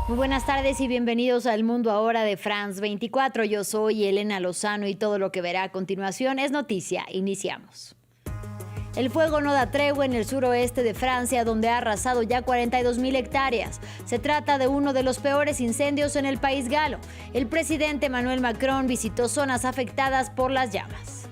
Muy buenas tardes y bienvenidos al Mundo Ahora de France 24. Yo soy Elena Lozano y todo lo que verá a continuación es noticia. Iniciamos. El fuego no da tregua en el suroeste de Francia, donde ha arrasado ya 42.000 hectáreas. Se trata de uno de los peores incendios en el país galo. El presidente Emmanuel Macron visitó zonas afectadas por las llamas.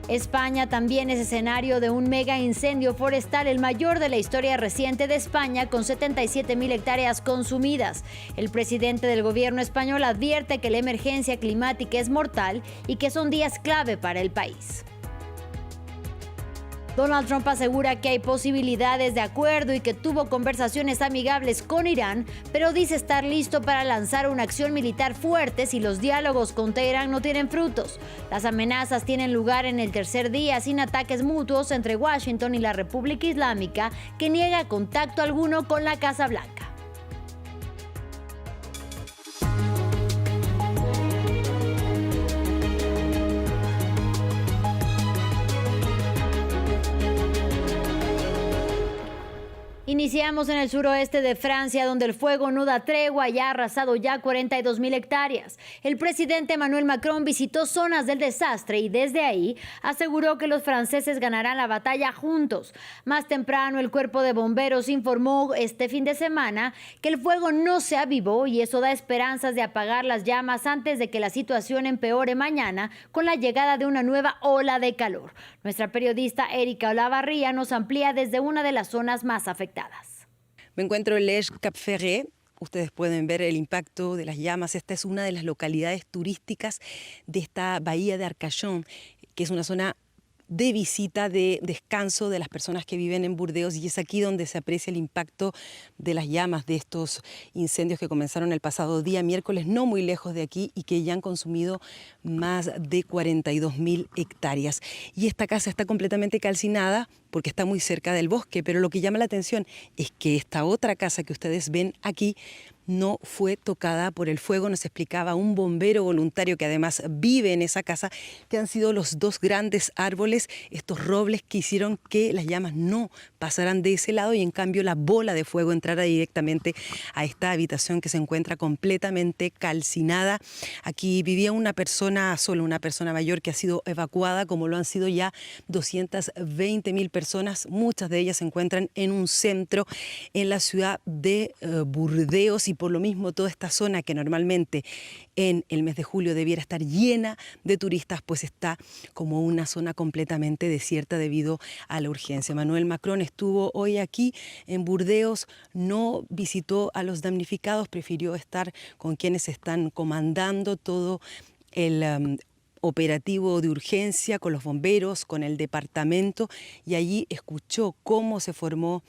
España también es escenario de un mega incendio forestal, el mayor de la historia reciente de España, con 77.000 hectáreas consumidas. El presidente del gobierno español advierte que la emergencia climática es mortal y que son días clave para el país. Donald Trump asegura que hay posibilidades de acuerdo y que tuvo conversaciones amigables con Irán, pero dice estar listo para lanzar una acción militar fuerte si los diálogos con Teherán no tienen frutos. Las amenazas tienen lugar en el tercer día sin ataques mutuos entre Washington y la República Islámica, que niega contacto alguno con la Casa Blanca. Iniciamos en el suroeste de Francia, donde el fuego no da tregua y ha arrasado ya 42.000 hectáreas. El presidente Emmanuel Macron visitó zonas del desastre y desde ahí aseguró que los franceses ganarán la batalla juntos. Más temprano, el cuerpo de bomberos informó este fin de semana que el fuego no se avivó y eso da esperanzas de apagar las llamas antes de que la situación empeore mañana con la llegada de una nueva ola de calor. Nuestra periodista Erika Olavarría nos amplía desde una de las zonas más afectadas. Me encuentro en Les Cap Ferret. Ustedes pueden ver el impacto de las llamas. Esta es una de las localidades turísticas de esta bahía de Arcachon, que es una zona de visita, de descanso de las personas que viven en Burdeos, y es aquí donde se aprecia el impacto de las llamas de estos incendios que comenzaron el pasado día miércoles, no muy lejos de aquí, y que ya han consumido más de 42.000 hectáreas. Y esta casa está completamente calcinada porque está muy cerca del bosque, pero lo que llama la atención es que esta otra casa que ustedes ven aquí no fue tocada por el fuego. Nos explicaba un bombero voluntario que además vive en esa casa que han sido los dos grandes árboles, estos robles que hicieron que las llamas no pasaran de ese lado y en cambio la bola de fuego entrara directamente a esta habitación que se encuentra completamente calcinada. Aquí vivía una persona, solo una persona mayor, que ha sido evacuada, como lo han sido ya 220.000 personas. Muchas de ellas se encuentran en un centro en la ciudad de Burdeos, y por lo mismo toda esta zona que normalmente en el mes de julio debiera estar llena de turistas, pues está como una zona completamente desierta debido a la urgencia. Emmanuel Macron estuvo hoy aquí en Burdeos, no visitó a los damnificados, prefirió estar con quienes están comandando todo el operativo de urgencia, con los bomberos, con el departamento, y allí escuchó cómo se formó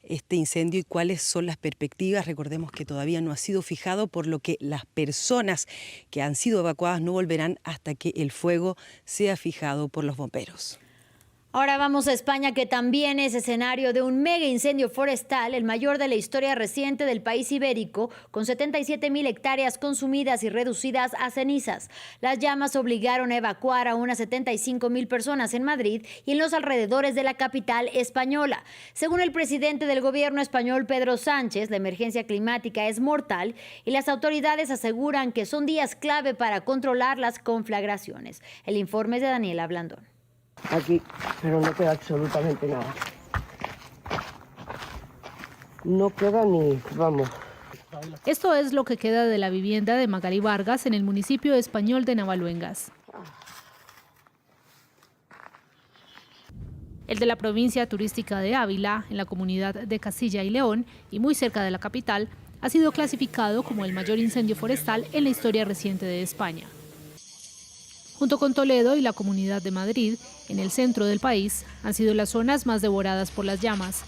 este incendio y cuáles son las perspectivas. Recordemos que todavía no ha sido fijado, por lo que las personas que han sido evacuadas no volverán hasta que el fuego sea fijado por los bomberos. Ahora vamos a España, que también es escenario de un mega incendio forestal, el mayor de la historia reciente del país ibérico, con 77.000 hectáreas consumidas y reducidas a cenizas. Las llamas obligaron a evacuar a unas 75.000 personas en Madrid y en los alrededores de la capital española. Según el presidente del gobierno español, Pedro Sánchez, la emergencia climática es mortal y las autoridades aseguran que son días clave para controlar las conflagraciones. El informe es de Daniela Blandón. Aquí, pero no queda absolutamente nada. No queda ni, vamos. Esto es lo que queda de la vivienda de Magali Vargas en el municipio español de Navaluengas. El de la provincia turística de Ávila, en la comunidad de Castilla y León y muy cerca de la capital, ha sido clasificado como el mayor incendio forestal en la historia reciente de España. Junto con Toledo y la Comunidad de Madrid, en el centro del país, han sido las zonas más devoradas por las llamas.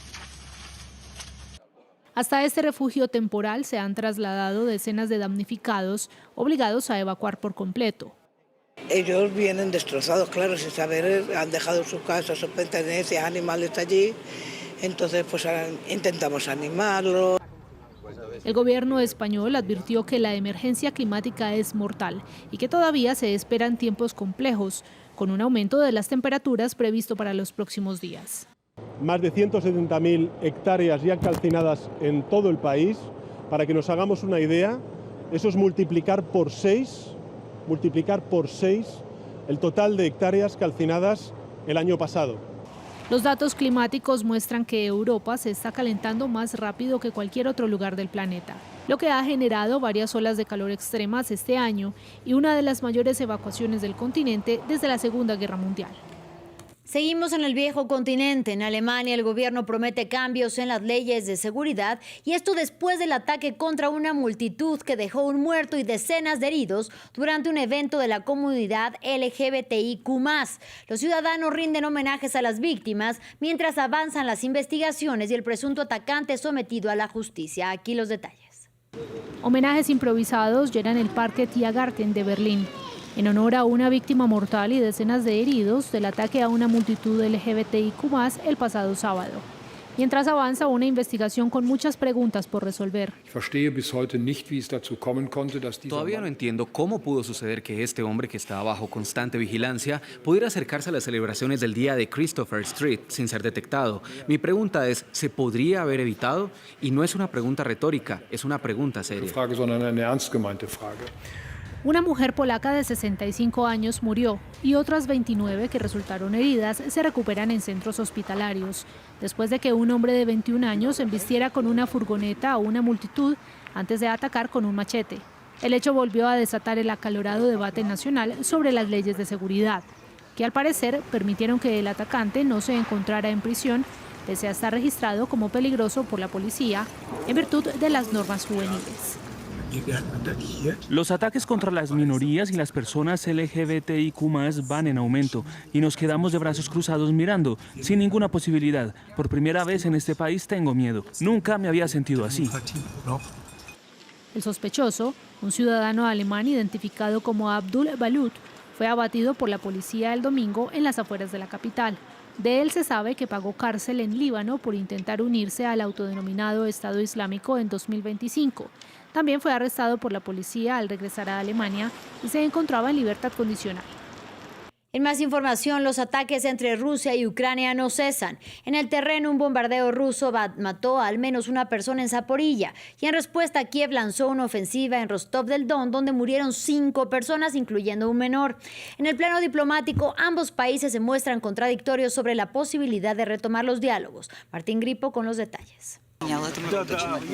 Hasta este refugio temporal se han trasladado decenas de damnificados, obligados a evacuar por completo. Ellos vienen destrozados, claro, sin saber, han dejado sus casas, sus pertenencias, animales allí, entonces pues intentamos animarlos. El gobierno español advirtió que la emergencia climática es mortal y que todavía se esperan tiempos complejos, con un aumento de las temperaturas previsto para los próximos días. Más de 170.000 hectáreas ya calcinadas en todo el país, Para que nos hagamos una idea, eso es multiplicar por 6 el total de hectáreas calcinadas el año pasado. Los datos climáticos muestran que Europa se está calentando más rápido que cualquier otro lugar del planeta, lo que ha generado varias olas de calor extremas este año y una de las mayores evacuaciones del continente desde la Segunda Guerra Mundial. Seguimos en el viejo continente. En Alemania el gobierno promete cambios en las leyes de seguridad y esto después del ataque contra una multitud que dejó un muerto y decenas de heridos durante un evento de la comunidad LGBTIQ+. Los ciudadanos rinden homenajes a las víctimas mientras avanzan las investigaciones y el presunto atacante sometido a la justicia. Aquí los detalles. Homenajes improvisados llenan el Parque Tiergarten de Berlín, en honor a una víctima mortal y decenas de heridos del ataque a una multitud LGBTIQ+ el pasado sábado. Mientras avanza una investigación con muchas preguntas por resolver. Todavía no entiendo cómo pudo suceder que este hombre, que estaba bajo constante vigilancia, pudiera acercarse a las celebraciones del día de Christopher Street sin ser detectado. Mi pregunta es, ¿se podría haber evitado? Y no es una pregunta retórica, es una pregunta seria. Una mujer polaca de 65 años murió y otras 29 que resultaron heridas se recuperan en centros hospitalarios, después de que un hombre de 21 años embistiera con una furgoneta a una multitud antes de atacar con un machete. El hecho volvió a desatar el acalorado debate nacional sobre las leyes de seguridad, que al parecer permitieron que el atacante no se encontrara en prisión, pese a estar registrado como peligroso por la policía en virtud de las normas juveniles. Los ataques contra las minorías y las personas LGBTIQ+ van en aumento y nos quedamos de brazos cruzados mirando, sin ninguna posibilidad. Por primera vez en este país tengo miedo. Nunca me había sentido así. El sospechoso, un ciudadano alemán identificado como Abdul Balut, fue abatido por la policía el domingo en las afueras de la capital. De él se sabe que pagó cárcel en Líbano por intentar unirse al autodenominado Estado Islámico en 2025. También fue arrestado por la policía al regresar a Alemania y se encontraba en libertad condicional. En más información, los ataques entre Rusia y Ucrania no cesan. En el terreno, un bombardeo ruso mató a al menos una persona en Zaporilla y en respuesta Kiev lanzó una ofensiva en Rostov del Don, donde murieron 5 personas, incluyendo un menor. En el plano diplomático, ambos países se muestran contradictorios sobre la posibilidad de retomar los diálogos. Martín Gripo con los detalles.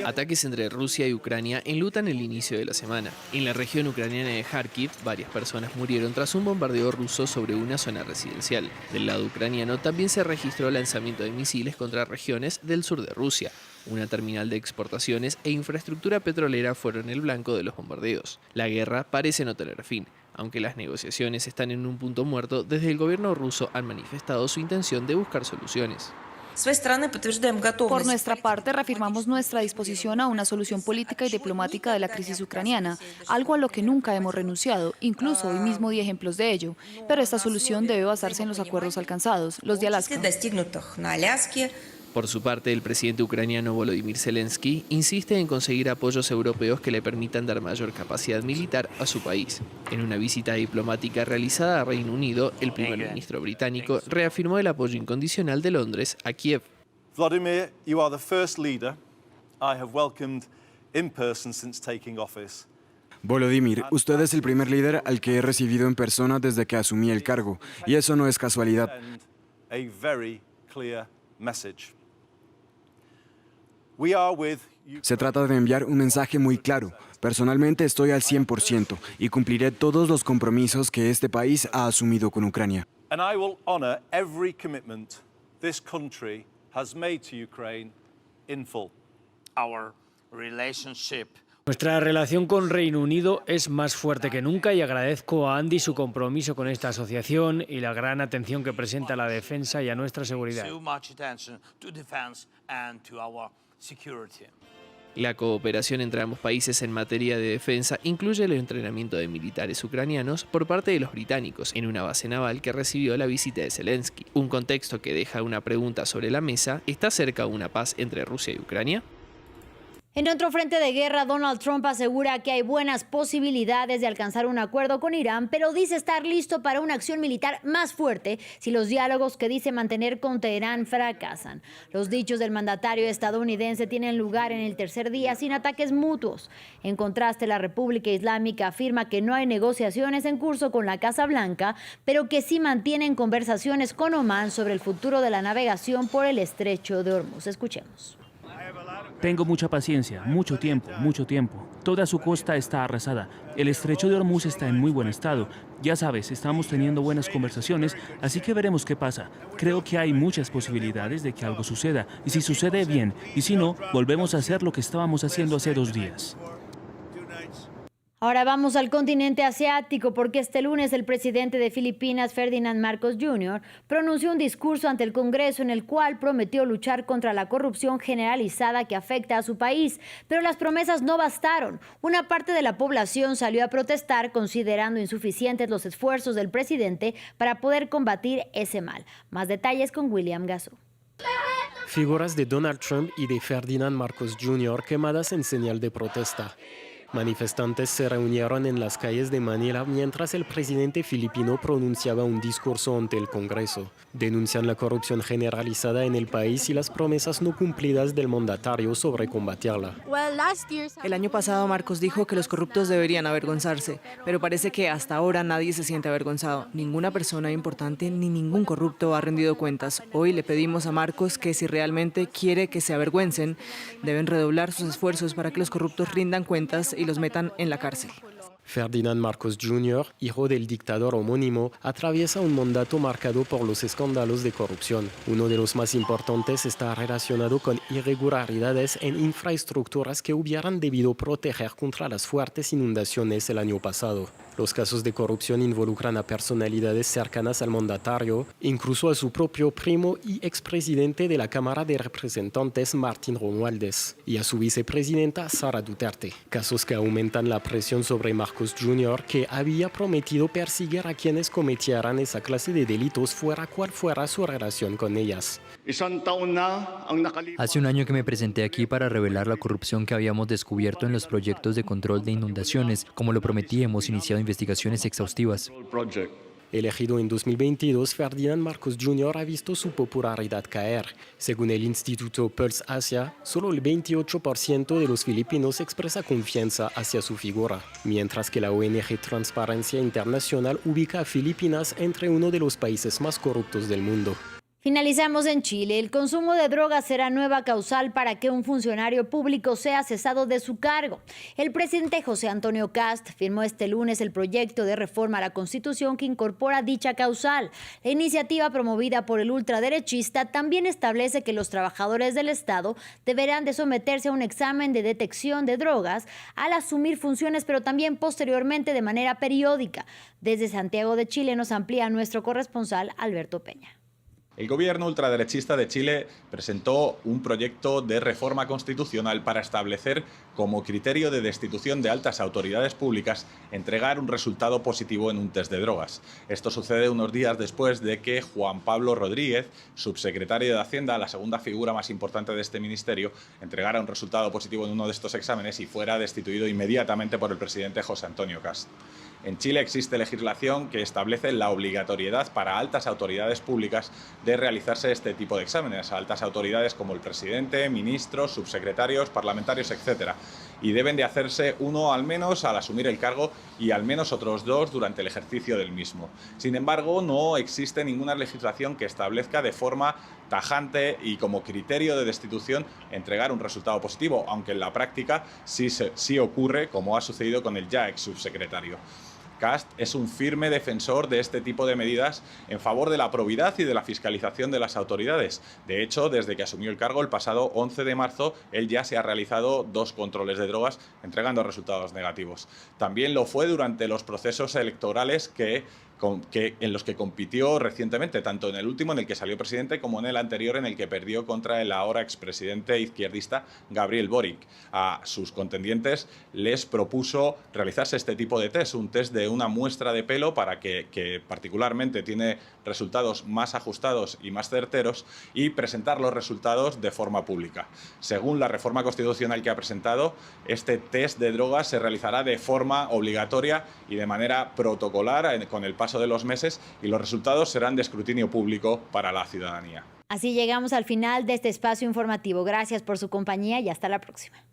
Ataques entre Rusia y Ucrania enlutan el inicio de la semana. En la región ucraniana de Kharkiv, varias personas murieron tras un bombardeo ruso sobre una zona residencial. Del lado ucraniano también se registró lanzamiento de misiles contra regiones del sur de Rusia. Una terminal de exportaciones e infraestructura petrolera fueron el blanco de los bombardeos. La guerra parece no tener fin. Aunque las negociaciones están en un punto muerto, desde el gobierno ruso han manifestado su intención de buscar soluciones. Por nuestra parte, reafirmamos nuestra disposición a una solución política y diplomática de la crisis ucraniana, algo a lo que nunca hemos renunciado. Incluso hoy mismo di ejemplos de ello. Pero esta solución debe basarse en los acuerdos alcanzados, los de Alaska. Por su parte, el presidente ucraniano Volodymyr Zelensky insiste en conseguir apoyos europeos que le permitan dar mayor capacidad militar a su país. En una visita diplomática realizada a Reino Unido, el primer ministro británico reafirmó el apoyo incondicional de Londres a Kiev. Vladimir, you are the first leader I have welcomed in person since taking office. Volodymyr, usted es el primer líder al que he recibido en persona desde que asumí el cargo, y eso no es casualidad. A very clear message. Se trata de enviar un mensaje muy claro. Personalmente estoy al 100% y cumpliré todos los compromisos que este país ha asumido con Ucrania. And I will honor every commitment this country has made to Ukraine in full. Nuestra relación con Reino Unido es más fuerte que nunca y agradezco a Andy su compromiso con esta asociación y la gran atención que presenta a la defensa y a nuestra seguridad. La cooperación entre ambos países en materia de defensa incluye el entrenamiento de militares ucranianos por parte de los británicos en una base naval que recibió la visita de Zelensky. Un contexto que deja una pregunta sobre la mesa: ¿está cerca una paz entre Rusia y Ucrania? En otro frente de guerra, Donald Trump asegura que hay buenas posibilidades de alcanzar un acuerdo con Irán, pero dice estar listo para una acción militar más fuerte si los diálogos que dice mantener con Teherán fracasan. Los dichos del mandatario estadounidense tienen lugar en el tercer día sin ataques mutuos. En contraste, la República Islámica afirma que no hay negociaciones en curso con la Casa Blanca, pero que sí mantienen conversaciones con Omán sobre el futuro de la navegación por el estrecho de Hormuz. Escuchemos. Tengo mucha paciencia, mucho tiempo. Toda su costa está arrasada. El estrecho de Hormuz está en muy buen estado. Ya sabes, estamos teniendo buenas conversaciones, así que veremos qué pasa. Creo que hay muchas posibilidades de que algo suceda. Y si sucede, bien. Y si no, volvemos a hacer lo que estábamos haciendo hace 2 días. Ahora vamos al continente asiático porque este lunes el presidente de Filipinas, Ferdinand Marcos Jr., pronunció un discurso ante el Congreso en el cual prometió luchar contra la corrupción generalizada que afecta a su país. Pero las promesas no bastaron. Una parte de la población salió a protestar considerando insuficientes los esfuerzos del presidente para poder combatir ese mal. Más detalles con William Gasso. Figuras de Donald Trump y de Ferdinand Marcos Jr. quemadas en señal de protesta. Manifestantes se reunieron en las calles de Manila mientras el presidente filipino pronunciaba un discurso ante el Congreso. Denuncian la corrupción generalizada en el país y las promesas no cumplidas del mandatario sobre combatirla. El año pasado Marcos dijo que los corruptos deberían avergonzarse, pero parece que hasta ahora nadie se siente avergonzado. Ninguna persona importante ni ningún corrupto ha rendido cuentas. Hoy le pedimos a Marcos que si realmente quiere que se avergüencen, deben redoblar sus esfuerzos para que los corruptos rindan cuentas y los metan en la cárcel. Ferdinand Marcos Jr., hijo del dictador homónimo, atraviesa un mandato marcado por los escándalos de corrupción. Uno de los más importantes está relacionado con irregularidades en infraestructuras que hubieran debido proteger contra las fuertes inundaciones el año pasado. Los casos de corrupción involucran a personalidades cercanas al mandatario, incluso a su propio primo y expresidente de la Cámara de Representantes, Martín Romualdez, y a su vicepresidenta, Sara Duterte. Casos que aumentan la presión sobre Marcos Jr., que había prometido perseguir a quienes cometieran esa clase de delitos fuera cual fuera su relación con ellas. Hace un año que me presenté aquí para revelar la corrupción que habíamos descubierto en los proyectos de control de inundaciones. Como lo prometí, hemos iniciado investigaciones exhaustivas. Elegido en 2022, Ferdinand Marcos Jr. ha visto su popularidad caer. Según el Instituto Pulse Asia, solo el 28% de los filipinos expresa confianza hacia su figura, mientras que la ONG Transparencia Internacional ubica a Filipinas entre uno de los países más corruptos del mundo. Finalizamos en Chile. El consumo de drogas será nueva causal para que un funcionario público sea cesado de su cargo. El presidente José Antonio Kast firmó este lunes el proyecto de reforma a la Constitución que incorpora dicha causal. La iniciativa promovida por el ultraderechista también establece que los trabajadores del Estado deberán de someterse a un examen de detección de drogas al asumir funciones, pero también posteriormente de manera periódica. Desde Santiago de Chile nos amplía nuestro corresponsal Alberto Peña. El gobierno ultraderechista de Chile presentó un proyecto de reforma constitucional para establecer como criterio de destitución de altas autoridades públicas entregar un resultado positivo en un test de drogas. Esto sucede unos días después de que Juan Pablo Rodríguez, subsecretario de Hacienda, la segunda figura más importante de este ministerio, entregara un resultado positivo en uno de estos exámenes y fuera destituido inmediatamente por el presidente José Antonio Kast. En Chile existe legislación que establece la obligatoriedad para altas autoridades públicas de realizarse este tipo de exámenes, a altas autoridades como el presidente, ministros, subsecretarios, parlamentarios, etc. Y deben de hacerse uno al menos al asumir el cargo y al menos otros 2 durante el ejercicio del mismo. Sin embargo, no existe ninguna legislación que establezca de forma tajante y como criterio de destitución entregar un resultado positivo, aunque en la práctica sí ocurre, como ha sucedido con el ya ex subsecretario. Kast es un firme defensor de este tipo de medidas en favor de la probidad y de la fiscalización de las autoridades. De hecho, desde que asumió el cargo el pasado 11 de marzo, él ya se ha realizado 2 controles de drogas entregando resultados negativos. También lo fue durante los procesos electorales que en los que compitió recientemente, tanto en el último en el que salió presidente como en el anterior en el que perdió contra el ahora expresidente izquierdista Gabriel Boric. A sus contendientes les propuso realizarse este tipo de test, un test de una muestra de pelo para que particularmente tiene resultados más ajustados y más certeros, y presentar los resultados de forma pública. Según la reforma constitucional que ha presentado, este test de drogas se realizará de forma obligatoria y de manera protocolar con el paso de los meses, y los resultados serán de escrutinio público para la ciudadanía. Así llegamos al final de este espacio informativo. Gracias por su compañía y hasta la próxima.